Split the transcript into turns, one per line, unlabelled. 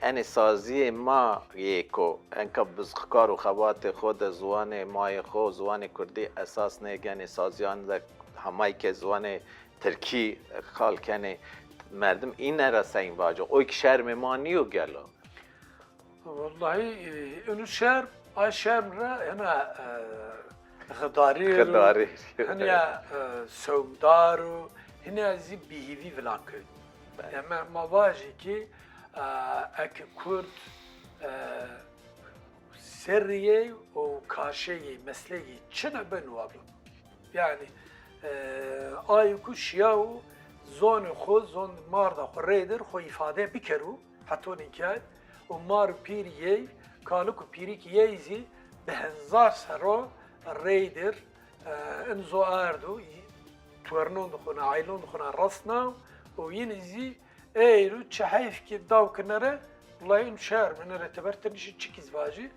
ان سازی ما یکو انکا بزخکار و خوات خود زوان مای خو زوان کردی اساس نگن سازیان ده همایی که زوان ترکی خال کنه مردم این نرسه باجا اوی که شرم ما نیو گلو
والله انو شرم آی شرم را هنا غداری
خداری
هنا سومدار و هنا زی بیهیوی ولان کرد اما ما واجی که اک کرد سریه و کاشی مسلگی چنه بنوابل yani ayku şiyav zon xo zon marda xo reyder xo ifade bikeru haton inkay o mar piriye kalık pirik yeyzi behenzar saro reyder enzo ardu tuernon xona aylon xona rasna o yenizi eyru çahayf ki dav kenara layın şer men reteberten işi çikiz vaji